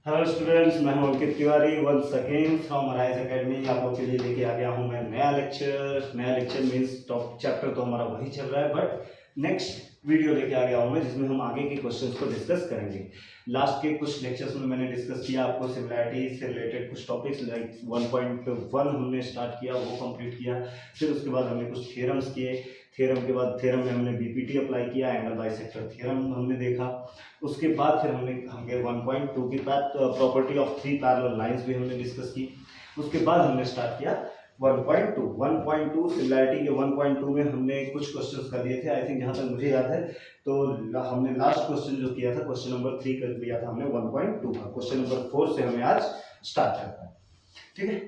Hello students, मैं हूं Ankit Tiwari once again from Arise Academy. आप लोग के लिए लेके आ गया हूं मैं नया लेक्चर मीन्स टॉप चैप्टर तो हमारा वही चल रहा है, बट नेक्स्ट वीडियो लेके आ गया हूं मैं जिसमें हम आगे के क्वेश्चंस को डिस्कस करेंगे। लास्ट के कुछ लेक्चर्स में मैंने डिस्कस किया आपको सिमिलैरिटी से रिलेटेड कुछ टॉपिक्स, लाइक 1.1 हमने स्टार्ट किया, वो कंप्लीट किया। फिर उसके बाद हमने कुछ थ्योरम्स किए। थ्योरम के बाद थ्योरम में हमने बीपीटी अप्लाई किया, एंगल बाइसेक्टर थ्योरम हमने देखा। उसके बाद फिर हमने 1.2 की property of three parallel lines भी हमने डिस्कस की। उसके बाद हमने स्टार्ट किया 1.2 सिमिलैरिटी के 1.2 में हमने कुछ क्वेश्चंस कर दिए थे, आई थिंक जहां तक मुझे याद है। तो हमने लास्ट क्वेश्चन जो किया था, क्वेश्चन नंबर 3 कर दिया था हमने 1.2 का। क्वेश्चन नंबर 4 से हमें आज स्टार्ट करना है, ठीक है।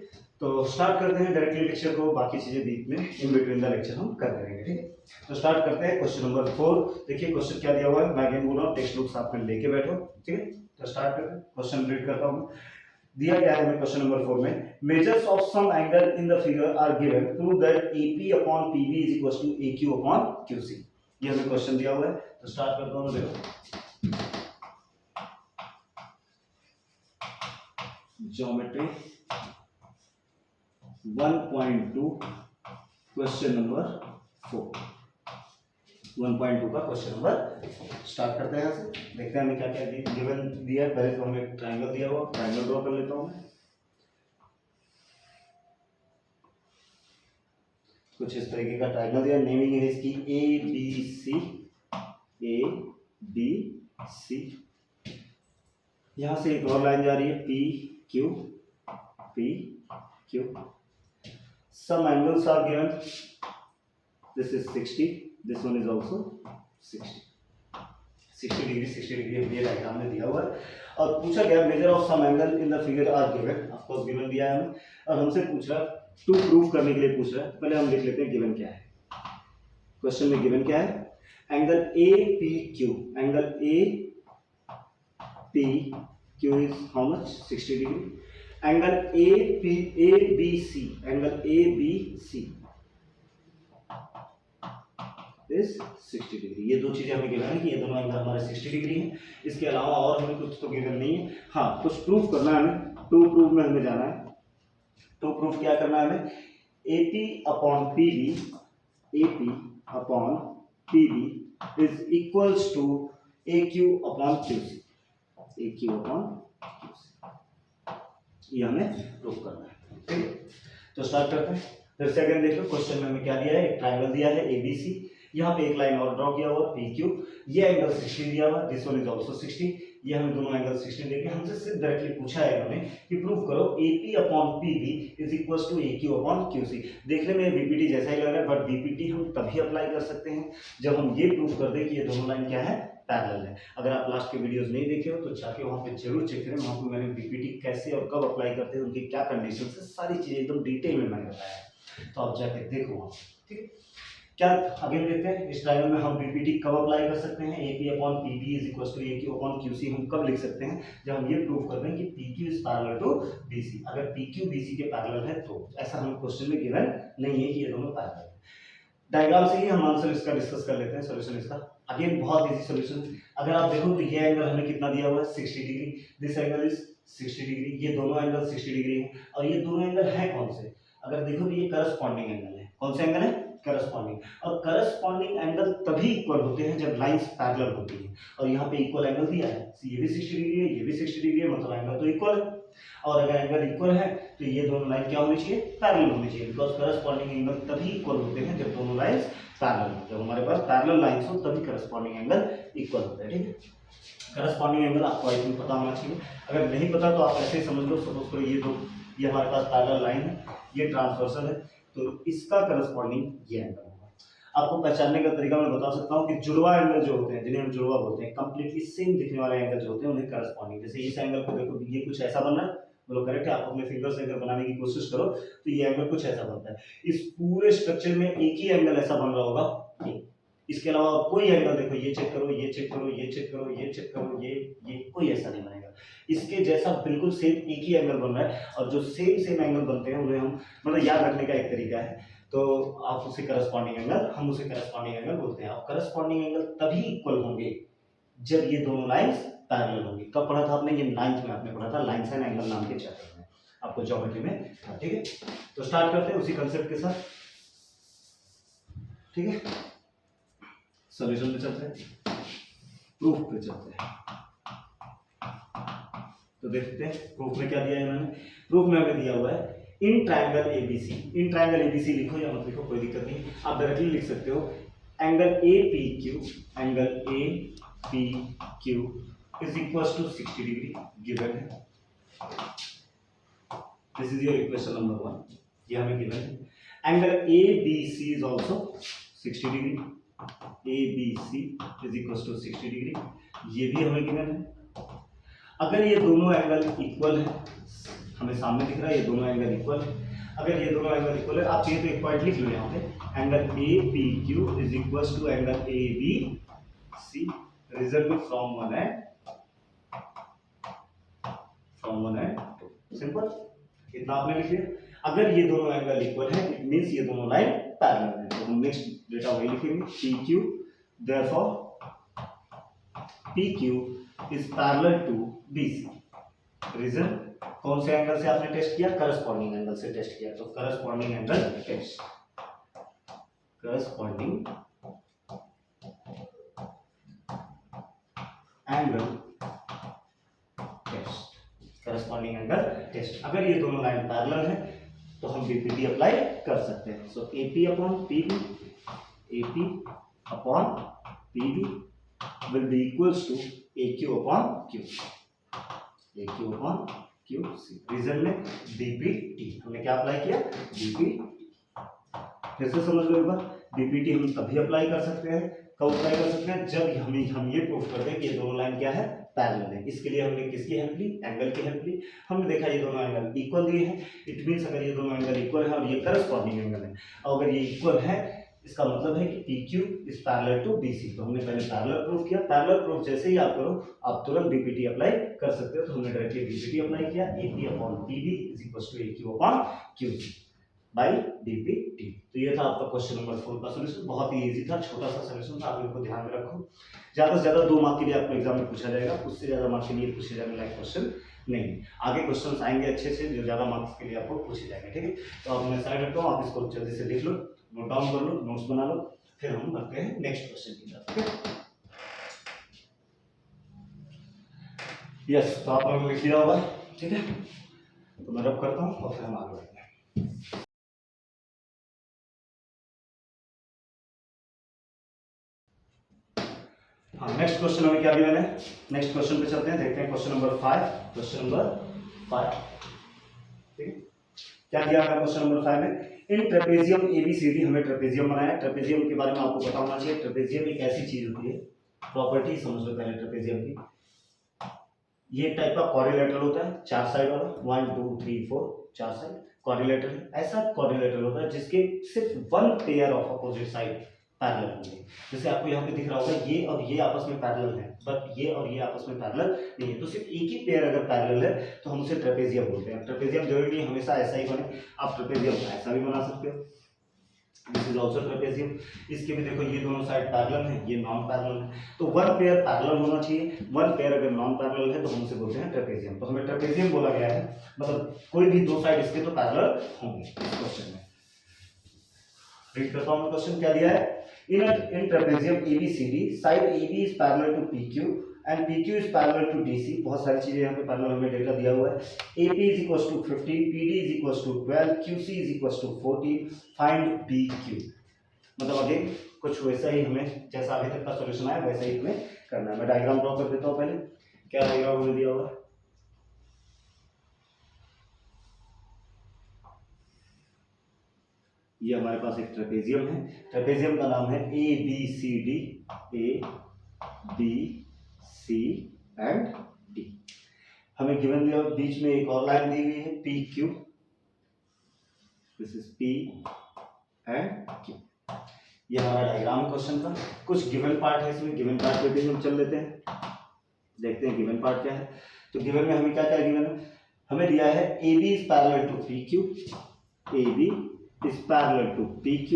तो स्टार्ट करते हैं डायरेक्टली लेक्चर को, बाकी चीजें बीच में इन बिटवीन द लेक्चर हम कर देंगे, ठीक है। तो स्टार्ट करते हैं क्वेश्चन नंबर 4। देखिए क्वेश्चन क्या दिया हुआ है, मैं अगेन बोल रहा हूँ, टेक्स्ट बुक साथ में लेके बैठो, ठीक है। तो स्टार्ट करते हैं, क्वेश्चन रीड करता हूँ। दिया क्या है हमें क्वेश्चन नंबर 4 में, measures of some angle in the figure are given, prove that AP upon PB is equal to AQ upon QC। ये हमें क्वेश्चन दिया हुआ है, तो स्टार्ट करता हूँ। देखो ज्योमेट्री 1.2 क्वेश्चन नंबर 4, 1.2 का क्वेश्चन नंबर स्टार्ट करते हैं। यहाँ से देखते हैं हमें क्या क्या गिवन दिया है। पहले तो हमें एक ट्रायंगल दिया हुआ, ट्रायंगल ड्रॉ कर लेता हूँ मैं। कुछ इस तरीके का ट्रायंगल दिया, नेमिंग है इसकी ABC। यहां से एक और लाइन जा रही है PQ। Some angles are given, this is 60, this one is also 60 degree 60 degree ये डायग्राम में दिया हुआ है। और पूछा गया measure of some angle in the figure are given, of course given दिया है हमें, और हमसे पूछ रहा है टू प्रूव करने के लिए पूछ रहा है। पहले हम देख लेते हैं गिवन क्या है। क्वेश्चन में गिवन क्या है, angle APQ, angle APQ is how much, 60 degree. Angle ABC, angle ABC is 60 degree. ये दो चीजें हमें गिवन है कि ये दोनों एंगल हमारे 60 डिग्री हैं। इसके अलावा और हमें कुछ तो गिवन नहीं है। हाँ, कुछ प्रूफ करना है हमें, टू प्रूफ में हमें जाना है। तो प्रूफ क्या करना है हमें, AP upon PB is equals to AQ upon QC, ये हमें प्रूफ करना है, ठीक है। तो स्टार्ट करते हैं। फिर से अगेन देखो क्वेश्चन में हमें क्या दिया है, एक ट्रायंगल दिया है ABC, यहाँ पे एक लाइन और ड्रॉ किया हुआ PQ, ये एंगल 60 दिया हुआ, दिस वन इज आल्सो 60, ये हमें दोनों एंगल 60 देके हमसे सिर्फ डायरेक्टली पूछा है इन्होंने कि प्रूव करो AP upon PB is equals to AQ upon QC। देखने में BPT जैसा ही लग रहा है, बट BPT हम तभी अप्लाई कर सकते हैं जब हम ये प्रूव कर दें कि ये दोनों लाइन क्या है, पैरेलल है। अगर आप लास्ट के वीडियोस नहीं देखे हो तो जाके वहां पे जरूर चेक करें, वहां पे मैंने बीपीटी कैसे और कब अप्लाई करते हैं, उनकी क्या कंडीशन है, सारी चीजें एकदम डिटेल में मैंने बताया है, तो आप जाके देखो वहां, ठीक है। क्या आगे देखते हैं, इस ट्रायंगल में हम बीपीटी कब अप्लाई कर सकते हैं, AP upon PB is equal to AQ upon QC हम कब लिख सकते हैं, जब हम ये प्रूव कर दें कि PQ is parallel to BC। अगर PQ BC के पैरेलल है तो, ऐसा हमें क्वेश्चन में गिवन नहीं है कि ये दोनों पैरेलल है। डायग्राम से ही हम आंसर इसका डिस्कस कर लेते हैं, सॉल्यूशन इसका। अगेन बहुत इजी सॉल्यूशन। अगर आप देखो तो ये एंगल हमें कितना दिया हुआ है, 60 degree, this angle is 60 degree, ये दोनों एंगल 60 डिग्री हैं। और ये दोनों एंगल हैं कौन से, अगर देखो तो ये करस्पॉन्डिंग एंगल है। कौन से एंगल है, करस्पॉन्डिंग। और करस्पॉन्डिंग एंगल तभी इक्वल होते हैं जब लाइंस पैरेलल होती हैं, और यहाँ पे इक्वल एंगल दिया है, ये भी 60 डिग्री है, ये भी 60 डिग्री है, मतलब एंगल तो इक्वल है। और अगर एंगल इक्वल है तो ये दोनों लाइन क्या होनी चाहिए, पैरेलल होनी चाहिए, बिकॉज करस्पॉन्डिंग एंगल तभी इक्वल होते हैं जब दोनों लाइंस पैरेलल हो। जब हमारे पास पैरेलल लाइंस हो तभी करस्पॉन्डिंग एंगल इक्वल होता है, ठीक है। करस्पॉन्डिंग एंगल आपको आई थिंक पता होना चाहिए, अगर नहीं पता तो आप ऐसे ही समझ लो, सपोज करो ये हमारे पास पैरेलल लाइन है, ये ट्रांसवर्सल है, तो इसका करस्पॉन्डिंग ये एंगल होगा। आपको पहचानने का तरीका मैं बता सकता हूँ कि जुड़वा एंगल जो होते हैं, जिन्हें हम जुड़वा बोलते हैं, कंप्लीटली सेम दिखने वाले एंगल जो होते हैं उन्हें करस्पॉन्डिंग। जैसे इस एंगल को देखो, ये कुछ ऐसा बन रहा है, बोलो करेक्ट है, आप अपने फिंगर से अगर बनाने की कोशिश करो तो ये एंगल कुछ ऐसा बनता है। इस पूरे स्ट्रक्चर में एक ही एंगल ऐसा बन रहा होगा, ये। इसके अलावा कोई एंगल देखो, ये चेक करो, ये चेक करो, ये चेक करो, ये चेक करो, ये कोई ऐसा नहीं बनेगा। इसके जैसा बिल्कुल सेम एक ही एंगल बन रहा है, और जो सेम एंगल बनते हैं उन्हें हम, मतलब याद रखने का एक तरीका है, तो आप उसे करस्पॉन्डिंग एंगल, हम उसे करस्पॉन्डिंग एंगल बोलते हैं। अब करस्पॉन्डिंग एंगल तभी इक्वल होंगे जब ये दोनों लाइंस पैरेलल होगी। कब पढ़ा था आपने? ये 9th में आपने पढ़ा था, लाइन्स एंड एंगल नाम के चैप्टर में, आपको ज्योमेट्री में था। ठीक है, तो स्टार्ट करते हैं उसी कंसेप्ट के साथ। ठीक है, सॉल्यूशन पे चलते हैं, प्रूफ पे चलते हैं। तो देखते हैं प्रूफ में क्या दिया है इन्होंने। प्रूफ में हमें दिया हुआ है in triangle ABC. In triangle ABC लिखो या मत लिखो कोई दिक्कत नहीं, आप डायरेक्टली लिख सकते हो। Angle A P Q, angle A P Q is equal to 60 degree given है। This is your equation number 1, ये हमें गिवन है। Angle A B C is also 60 degree, A B C is equal to 60 degree, ये भी हमें given है। अगर ये दोनों एंगल इक्वल है, हमें सामने दिख रहा है ये दोनों एंगल इक्वल है, अगर ये दोनों एंगल इक्वल है, आप चाहिए तो एक पॉइंट लिख लो यहाँ पे, angle A P Q is equal to angle A B C, result from one and two. Simple, इतना आपने लिख लिया। अगर ये दोनों एंगल इक्वल है, इट मींस ये दोनों लाइन पैरेलल है, तो हम नेक्स्ट डेटा वही लिखेंगे, P Q, therefore P Q is parallel to B C. Reason, कौन से एंगल से आपने टेस्ट किया? करस्पॉन्डिंग एंगल से टेस्ट किया, तो corresponding angle test, corresponding angle test, corresponding angle test. अगर ये दोनों लाइन पैरेलल है तो हम बीपीटी अप्लाई कर सकते हैं। So AP upon PB, AP upon PB will be equals to AQ upon Q, AQ upon QC। Reason में BPT, हमने क्या अप्लाई किया? BPT। फिर से समझ लो एक बार, BPT हम तभी अप्लाई कर सकते हैं, कब अप्लाई कर सकते हैं? जब हम ये प्रूफ कर दें कि ये दोनों लाइन क्या है? पैरेलल है। इसके लिए हमने किसकी हेल्प ली? एंगल की हेल्प ली। हमने देखा ये दोनों एंगल इक्वल दिए हैं, इट मींस अगर ये दोनों एंगल इक्वल है और ये करस्पॉन्डिंग एंगल है, और अगर ये इक्वल है इसका मतलब है कि PQ is parallel to BC। तो हमने पहले पैरेलल प्रूफ किया, पैरेलल प्रूफ जैसे ही आप करो आप तुरंत BPT अप्लाई कर सकते हो। तो हमने डायरेक्टली BPT अप्लाई किया, AP upon PB is equal to AQ upon QC by BPT। तो ये था आपका क्वेश्चन नंबर 4 का सॉल्यूशन। बहुत ही इजी था, छोटा सा सॉल्यूशन था, आप इनको ध्यान में रखो। ज्यादा से ज्यादा 2 मार्क के लिए आपको एग्जाम में पूछा जाएगा, उससे ज्यादा मार्क के लिए पूछे जाने लायक क्वेश्चन नहीं। आगे क्वेश्चंस आएंगे अच्छे से जो ज्यादा मार्क्स के लिए आपको पूछे जाएंगे। ठीक है, तो आप मैं साइड रखता हूँ, आप इसको जल्दी से लिख लो, नोट डाउन कर लो, नोट्स बना लो, फिर हम बढ़ते हैं नेक्स्ट क्वेश्चन की तरफ। ठीक है, यस, तो आप लोगों ने लिख लिया होगा। ठीक है, तो मैं रब करता हूँ और फिर हम आगे बढ़ते हैं। हाँ, नेक्स्ट क्वेश्चन हमें क्या दिया है? नेक्स्ट क्वेश्चन पे चलते हैं, देखते हैं क्वेश्चन नंबर 5। क्वेश्चन नंबर 5, ठीक है, क्या दिया है क्वेश्चन नंबर 5 में? इन ट्रेपेजियम एबीसीडी, हमें ट्रेपेजियम बनाया। ट्रेपेजियम के बारे में आपको पता होना चाहिए। ट्रेपेजियम एक ऐसी चीज होती है, प्रॉपर्टी समझ लो पहले ट्रेपेजियम की। ये टाइप का क्वाड्रिलेटरल होता है, 4 साइड वाला, 1 2 3 4 4 साइड क्वाड्रिलेटरल है। ऐसा क्वाड्रिलेटरल होता है जिसके सिर्फ 1 pair of opposite side parallel होंगे। जैसे आपको यहाँ पे दिख रहा होगा ये और ये आपस में पैरेलल है, बट ये और ये आपस में पैरेलल नहीं है। तो सिर्फ एक ही पेयर अगर पैरेलल है तो हम उसे ट्रेपेजियम बोलते हैं। ट्रेपेजियम जरूरी नहीं हमेशा ऐसा ही बने, आप ट्रेपेजियम ऐसा भी बना सकते हो। This is also trapezium. इसके भी देखो ये दोनों साइड पैरेलल है, ये नॉन पैरेलल है, तो 1 पेयर पैरेलल होना चाहिए। 1 पेयर अगर नॉन पैरेलल है तो हम उसे बोलते हैं ट्रेपेजियम। तो हमें ट्रेपेजियम बोला गया है, मतलब कोई भी 2 साइड इसके तो पैरेलल होंगे। इस क्वेश्चन में रीड करता हूं, क्वेश्चन क्या दिया है? In trapezium ABCD, side AB is parallel to PQ and PQ is parallel to DC। बहुत सारी चीजें यहाँ पे पैरेलल हमें डेटा दिया हुआ है। AP is equals to 15, PD is equals to 12, QC is equals to 14, find PQ। मतलब अगेन कुछ वैसा ही हमें जैसा अभी तक का सॉल्यूशन आया वैसा ही हमें करना है। मैं डायग्राम ड्रॉ कर देता हूँ पहले। क्या डायग्राम हमें दिया हुआ है? ये हमारे पास एक ट्रेपेजियम है। ट्रेपेजियम का नाम है ABCD, ABC एंड D। हमें गिवन दिया, बीच में एक और लाइन दी हुई है PQ, this is P and Q। ये हमारा डायग्राम है क्वेश्चन का। कुछ गिवन पार्ट है इसमें, गिवन पार्ट पे भी हम चल लेते हैं, देखते हैं गिवन पार्ट क्या है। तो गिवन में हमें क्या क्या गिवन है? हमें दिया है AB is parallel to PQ, AB is parallel to PQ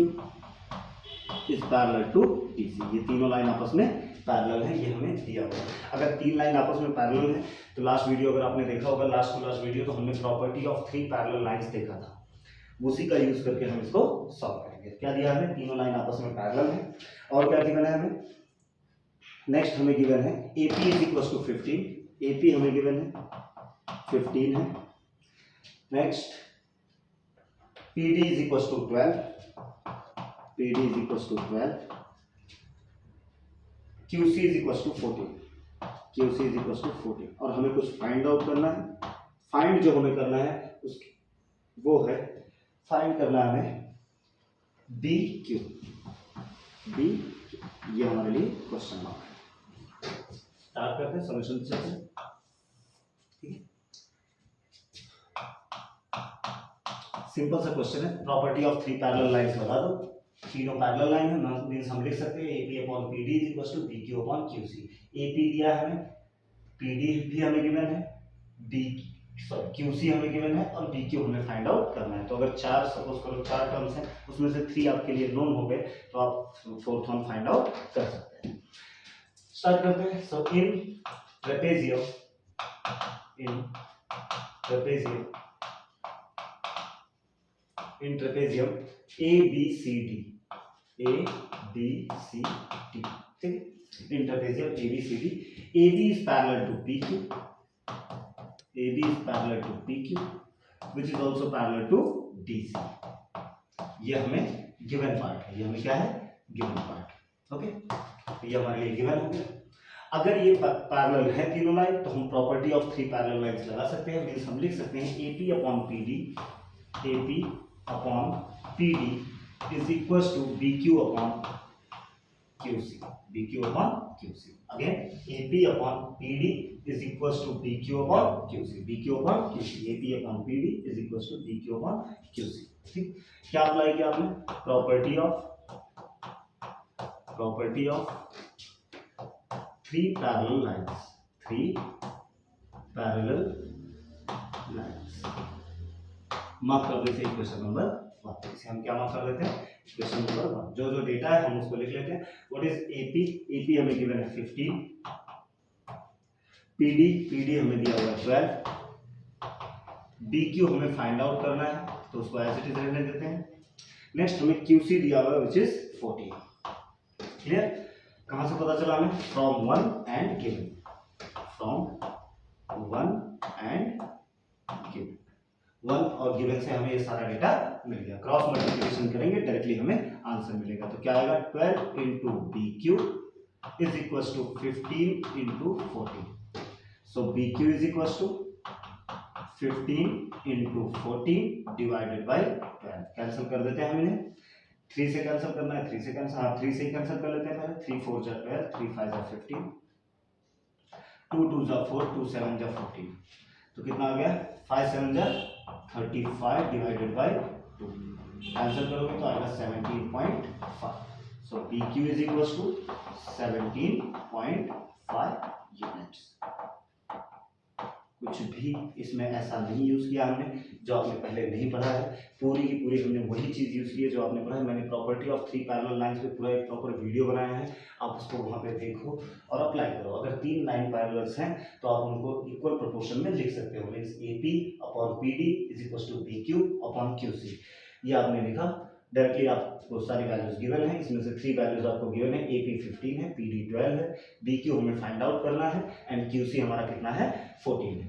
is parallel to BC। ये तीनों लाइन आपस में पैरेलल है, ये हमें दिया हुआ है। अगर तीन लाइन आपस में पैरेलल है तो लास्ट वीडियो अगर आपने देखा होगा, लास्ट टू लास्ट वीडियो, तो हमने property of three parallel lines देखा था, उसी का यूज करके हम इसको सॉल्व करेंगे। क्या दिया हमें, तीनों लाइन आपस में पैरेलल है। और क्या गिवन है हमें, नेक्स्ट हमें गिवन है AP is equal to 15, AP हमें गिवन है 15 है। Next PD is equal to 12, PD is equal to 12, QC is equal to 14, QC is equal to 14। और हमें कुछ फाइंड आउट करना है। फाइंड जो हमें करना है उसकी वो है, फाइंड करना है हमें BQ, ये हमारे लिए क्वेश्चन मार्क है। स्टार्ट करते हैं सॉल्यूशन से। ठीक है, सिंपल सा क्वेश्चन है, property of three parallel lines लगा दो। तीनों पैरेलल लाइन है, मींस हम लिख सकते हैं AP upon PD is equal to BQ upon QC। AP दिया है हमें, PD भी हमें गिवन है, QC हमें गिवन है और BQ हमें फाइंड आउट करना है। तो अगर चार, सपोज करो चार टर्म्स हैं, उसमें से 3 आपके लिए नोन हो गए, तो आप फोर्थ वन फाइंड आउट कर सकते हैं। स्टार्ट करते हैं। सो इन ट्रेपेजियम ABCD, ठीक है, इन trapezium ABCD, AB is parallel to PQ, AB is parallel to PQ, which is also parallel to DC। ये हमें गिवन पार्ट है, ये हमें क्या है, गिवन पार्ट। ओके, तो ये हमारे लिए गिवन हो गया। अगर ये पैरेलल है तीनों लाइन, तो हम property of three parallel lines लगा सकते हैं। मींस हम लिख सकते हैं AP upon PD is equal to BQ upon QC, BQ upon QC। Again AP upon PD is equal to BQ upon QC, BQ upon QC, AP upon PD is equal to BQ upon QC। ठीक, क्या apply किया आपने, property of three parallel lines, mark कर देते हैं equation number 1। इसे हम क्या मार्क कर देते हैं, इक्वेशन नंबर 1। जो जो डेटा है हम उसको लिख लेते हैं। व्हाट इज AP हमें गिवन है 15, PD हमें दिया हुआ है 12, BQ हमें फाइंड आउट करना है, तो उसको एज इट इज रहने देते हैं। नेक्स्ट हमें QC दिया हुआ है व्हिच इज 14। क्लियर, कहां से पता चला हमें, from 1 and given, from 1 and given, 1 और गिवन से हमें ये सारा डेटा मिल गया। क्रॉस मल्टीप्लिकेशन करेंगे डायरेक्टली हमें आंसर मिलेगा। तो क्या आएगा, 12 into BQ is equal to 15 into 14। So BQ is equal to 15 into 14 divided by 12। Cancel कर देते हैं हम इन्हें, 3 से कैंसिल करना है, 3 से कैंसिल, हाँ 3 से ही कैंसिल कर लेते हैं पहले। 3 4 जा 12, 3 5 जा 15, 2 2 जा 4, 2 7 जा 14। तो कितना आ गया, 5 7 जा 35 डिवाइडेड बाई 2। कैंसिल करोगे तो आएगा 17.5। So BQ is equal to 17.5 units. कुछ भी इसमें ऐसा नहीं यूज किया हमने जो आपने पहले नहीं पढ़ा है, पूरी की पूरी हमने वही चीज यूज की है जो आपने पढ़ा है। मैंने property of three parallel lines पे पूरा एक प्रॉपर वीडियो बनाया है, आप उसको वहां पे देखो और अप्लाई करो। अगर 3 लाइन पैरेलल्स हैं तो आप उनको इक्वल प्रोपोर्शन में लिख सकते हो। Means AP upon PD is equal to BQ upon QC। ये आपने लिखा डायरेक्टली, आपको सारी वैल्यूज गिवन है, इसमें से 3 वैल्यूज आपको गिवन है। AP 15 है, PD 12 है, BQ हमें फाइंड आउट करना है एंड QC हमारा कितना है, 14 है।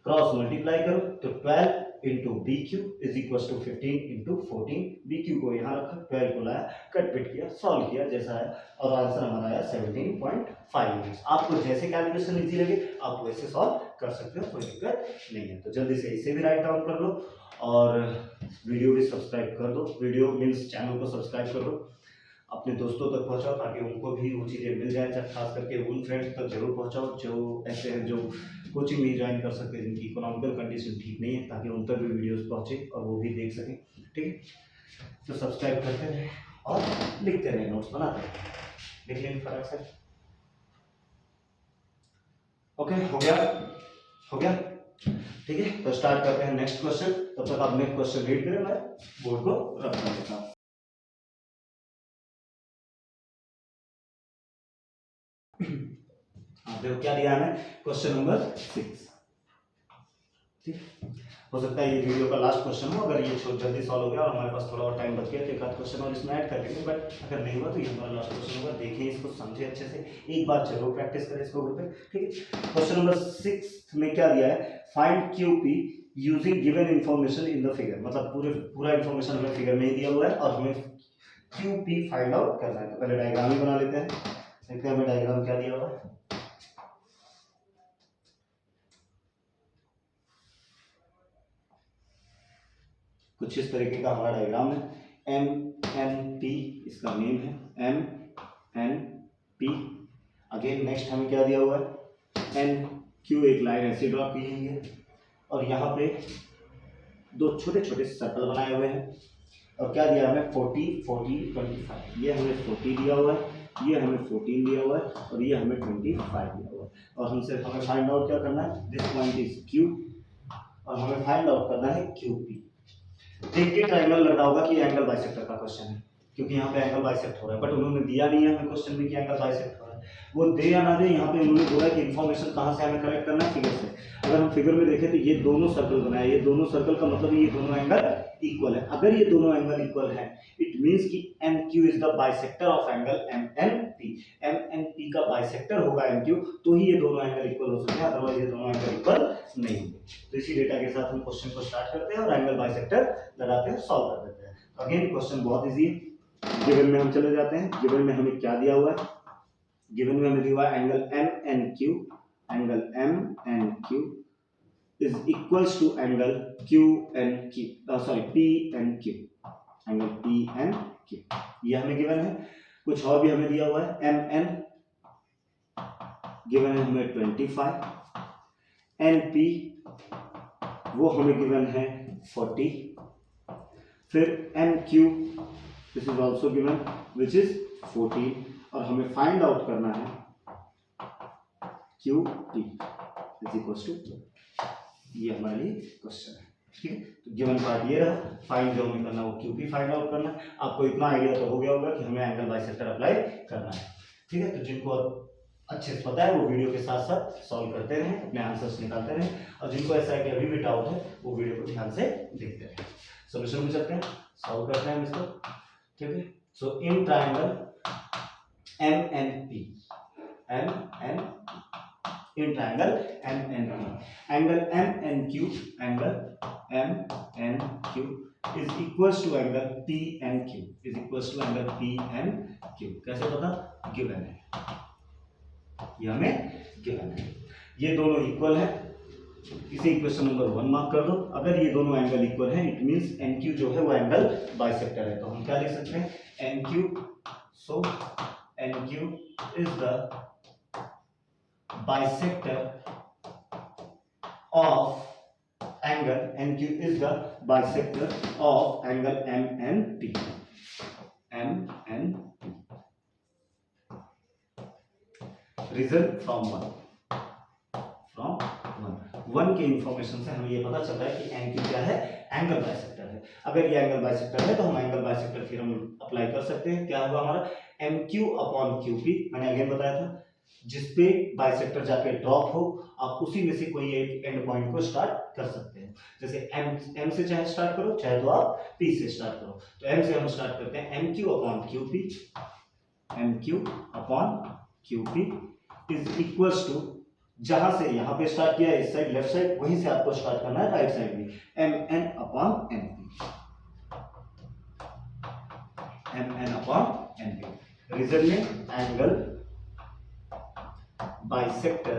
क्रॉस मल्टीप्लाई करो तो 12 into BQ is equal to 15 into 14। BQ को यहाँ रखा, 12 को लाया, कट पिट किया, सॉल्व किया जैसा है, और आंसर हमारा आया 17.5 यूनिट्स। आपको जैसे कैलकुलेशन इजी लगे आप वैसे सॉल्व कर सकते हो, कोई दिक्कत नहीं है। तो जल्दी से इसे भी राइट डाउन कर लो और वीडियो भी सब्सक्राइब कर दो। वीडियो मीन्स चैनल को सब्सक्राइब कर दो, अपने दोस्तों तक पहुंचाओ ताकि उनको भी वो चीज़ें मिल जाए। खास करके उन फ्रेंड्स तक जरूर पहुंचाओ जो ऐसे हैं जो कोचिंग नहीं ज्वाइन कर सकते, जिनकी इकोनॉमिकल कंडीशन ठीक नहीं है, ताकि उन तक भी वीडियोस पहुंचे और वो भी देख सकें। ठीक है, तो सब्सक्राइब करते रहें और लिखते रहें, नोट्स बनाते रहें, लिख लेंगे फटाक से। ओके, हो गया ठीक है। तो स्टार्ट करते हैं नेक्स्ट क्वेश्चन। तब तक आप नेक्स्ट क्वेश्चन रीड करें, मैं बोर्ड को रख देता हूं। हाँ देखो क्या दिया हमें, क्वेश्चन नंबर 6। ठीक, हो सकता है ये वीडियो का लास्ट क्वेश्चन हो, अगर ये जल्दी सॉल्व हो गया और हमारे पास थोड़ा और टाइम बच गया तो एक आध क्वेश्चन और इसमें ऐड कर लेंगे, बट अगर नहीं हुआ तो ये हमारा लास्ट क्वेश्चन होगा। देखें इसको, समझे अच्छे से, एक बार जरूर प्रैक्टिस करें इसको घर पे। ठीक है, क्वेश्चन नंबर 6 में क्या दिया है, find QP using given information in the figure, मतलब पूरा इंफॉर्मेशन हमें फिगर में ही दिया हुआ है और हमें QP फाइंड आउट करना है। तो पहले डायग्राम ही बना लेते हैं, देखते हैं हमें डायग्राम क्या दिया हुआ है। कुछ इस तरीके का हमारा डायग्राम है, MNP इसका नेम है, MNP। अगेन नेक्स्ट हमें क्या दिया हुआ है, NQ, एक लाइन ऐसे ड्रॉ की हुई है और यहाँ पे दो छोटे छोटे सर्कल बनाए हुए हैं और क्या दिया हमें 40 40 25, ये हमें 40 दिया हुआ है, ये हमें 14 दिया हुआ है और ये हमें 25 दिया हुआ है। और हमें फाइंड आउट क्या करना है, दिस पॉइंट इज Q और हमें फाइंड आउट करना है QP। देख के ट्रायंगल लग रहा होगा कि एंगल बाइसेक्टर का क्वेश्चन है, क्योंकि यहाँ पे एंगल बाइसेक्ट हो रहा है, बट उन्होंने दिया नहीं है हमें क्वेश्चन में कि एंगल बाइसेक्ट हो रहा है। वो दे या ना दे, यहाँ पे उन्होंने बोला कि इन्फॉर्मेशन कहाँ से हमें कलेक्ट करना है, फिगर से। अगर हम फिगर में देखें तो ये दोनों सर्कल बनाए, ये दोनों सर्कल का मतलब ये दोनों एंगल इक्वल है। अगर ये दोनों एंगल इक्वल है, इट मीन्स कि MQ is the bisector of angle MNP। MNP का बाइसेक्टर होगा MQ, तो ही ये दोनों एंगल इक्वल हो सकते हैं, अदरवाइज ये दोनों एंगल इक्वल नहीं होंगे। तो इसी डेटा के साथ हम क्वेश्चन को स्टार्ट करते हैं और एंगल बाइसेक्टर लगाते हैं, सॉल्व कर देते हैं। तो अगेन क्वेश्चन बहुत इजी है। गिवन में हम चले जाते हैं, गिवन में हमें क्या दिया हुआ है, गिवन में हमें दिया हुआ है angle MNQ, angle MNQ is equals to angle QNQ, sorry PNQ, angle PNQ, ये हमें गिवन है। कुछ और भी हमें दिया हुआ है, MN गिवन है हमें 25, NP वो हमें गिवन है 40, फिर MQ this is also given which is 14 और हमें फाइंड आउट करना है QP इज इक्वल टू, ये हमारे लिए क्वेश्चन है। ठीक है, तो गिवन पार्ट ये रहा, फाइंड जो हमें करना है वो QP फाइंड आउट करना है। आपको इतना आइडिया तो हो गया होगा कि हमें एंगल बाइसेक्टर अप्लाई करना है। ठीक है, तो जिनको अच्छे से पता है वो वीडियो के साथ साथ सॉल्व करते रहें, अपने आंसर्स निकालते रहें, और जिनको ऐसा है कि अभी भी डाउट है वो वीडियो को ध्यान से देखते रहें। सोल्यूशन में चलते हैं, सॉल्व करते हैं इसको। ठीक है, so in triangle MNP, in triangle MNP, angle MNQ, angle MNQ is equals to angle PNQ, is equals to angle PNQ। कैसे पता, गिवन है, ये हमें गिवन है, ये दोनों इक्वल है। इसे इक्वेशन नंबर 1 मार्क कर दो। अगर ये दोनों एंगल इक्वल है, इट मींस NQ जो है वो एंगल बाइसेक्टर है। तो हम क्या लिख सकते हैं, NQ, so NQ is the bisector of angle, NQ is the bisector of angle MNP, MNP। Reason from 1 के इंफॉर्मेशन से हमें ये पता चलता है कि NQ क्या है, एंगल बाइसेक्टर है। अगर ये एंगल बाइसेक्टर है तो हम एंगल बाइसेक्टर थ्योरम अप्लाई कर सकते हैं। क्या होगा हमारा, MQ अपॉन QP, मैंने अगेन बताया था, जिसपे बाइसेक्टर जाके ड्रॉप हो, आप उसी में से कोई एक एंड पॉइंट को स्टार्ट कर सकते हैं। जैसे M से चाहे स्टार्ट करो, चाहे तो आप P से स्टार्ट करो। तो M से हम स्टार्ट करते हैं, MQ upon QP, MQ upon QP is equals to, जहां से यहां पे स्टार्ट किया इस साइड लेफ्ट साइड, वहीं से आपको स्टार्ट करना है राइट साइड भी, MN upon NP, MN upon NP। Reason में एंगल बाइसेक्टर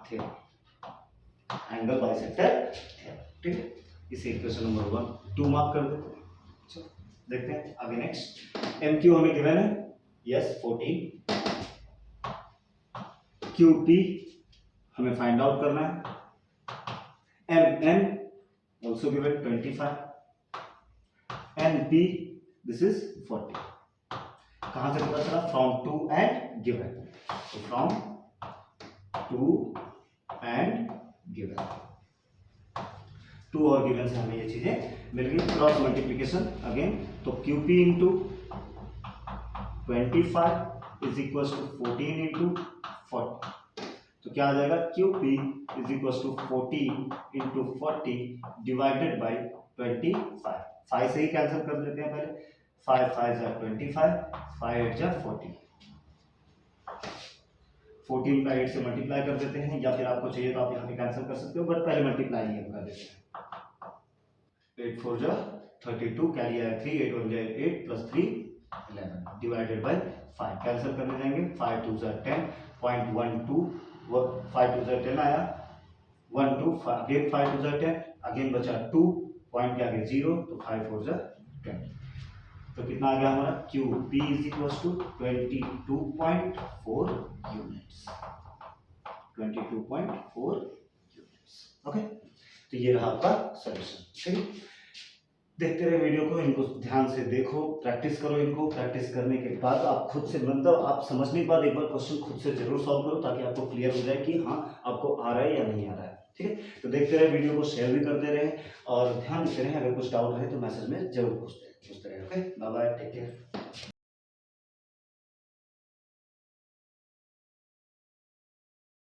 थे, एंगल बाइसेक्टर, ठीक है। इसे इक्वेशन नंबर 1 2 मार्क कर देते हैं। चलो देखते हैं आगे नेक्स्ट। MQ हमें गिवन है, यस 14, QP हमें फाइंड आउट करना है, MN also given 25, NP this is 40। कहां से पता चला, फ्रॉम 2 एंड गिवन, तो फ्रॉम 2 एंड गिवन, 2 और गिवन से हमें ये चीजें मिल गई। क्रॉस मल्टीप्लीकेशन अगेन, तो QP into 25 is equal to 14 into 40, तो क्या आ जाएगा QP is equal to 14 into 40 divided by 25। 5 से ही कैंसिल कर लेते हैं पहले, 5 5 जा 25, 5 8 जा 40, 14 का 8 से मल्टीप्लाई कर देते हैं, या फिर आपको चाहिए तो आप यहाँ पे कैंसिल कर सकते हो, बट पहले मल्टीप्लाई ही हम कर देते हैं। 8 4 जा 32, कैरी आया 3, 8 1 जा 8 प्लस 3 11 डिवाइडेड बाई 5, कैंसिल करने जाएंगे, 5 2 जा 10, 0.12, 5 2 जा 10 आया, 1 2 अगेन 5 2 जा 10, अगेन बचा 2, पॉइंट के आगे 0, तो 5 4 जा 10, तो कितना आ गया हमारा QP is equal to 22.4 units, 22.4 units. Okay, तो ये रहा आपका सॉल्यूशन। ठीक है, देखते रहे वीडियो को, इनको ध्यान से देखो, प्रैक्टिस करो इनको, प्रैक्टिस करने के बाद आप खुद से, मतलब आप समझने के बाद एक बार क्वेश्चन खुद से जरूर सॉल्व करो, ताकि आपको क्लियर हो जाए कि हाँ आपको आ रहा है या नहीं आ रहा है। ठीक है, तो देखते रहे वीडियो को, शेयर भी करते रहे और ध्यान देते रहे, अगर कुछ डाउट रहे तो मैसेज में जरूर पूछते रहे। Okay, bye bye, take care.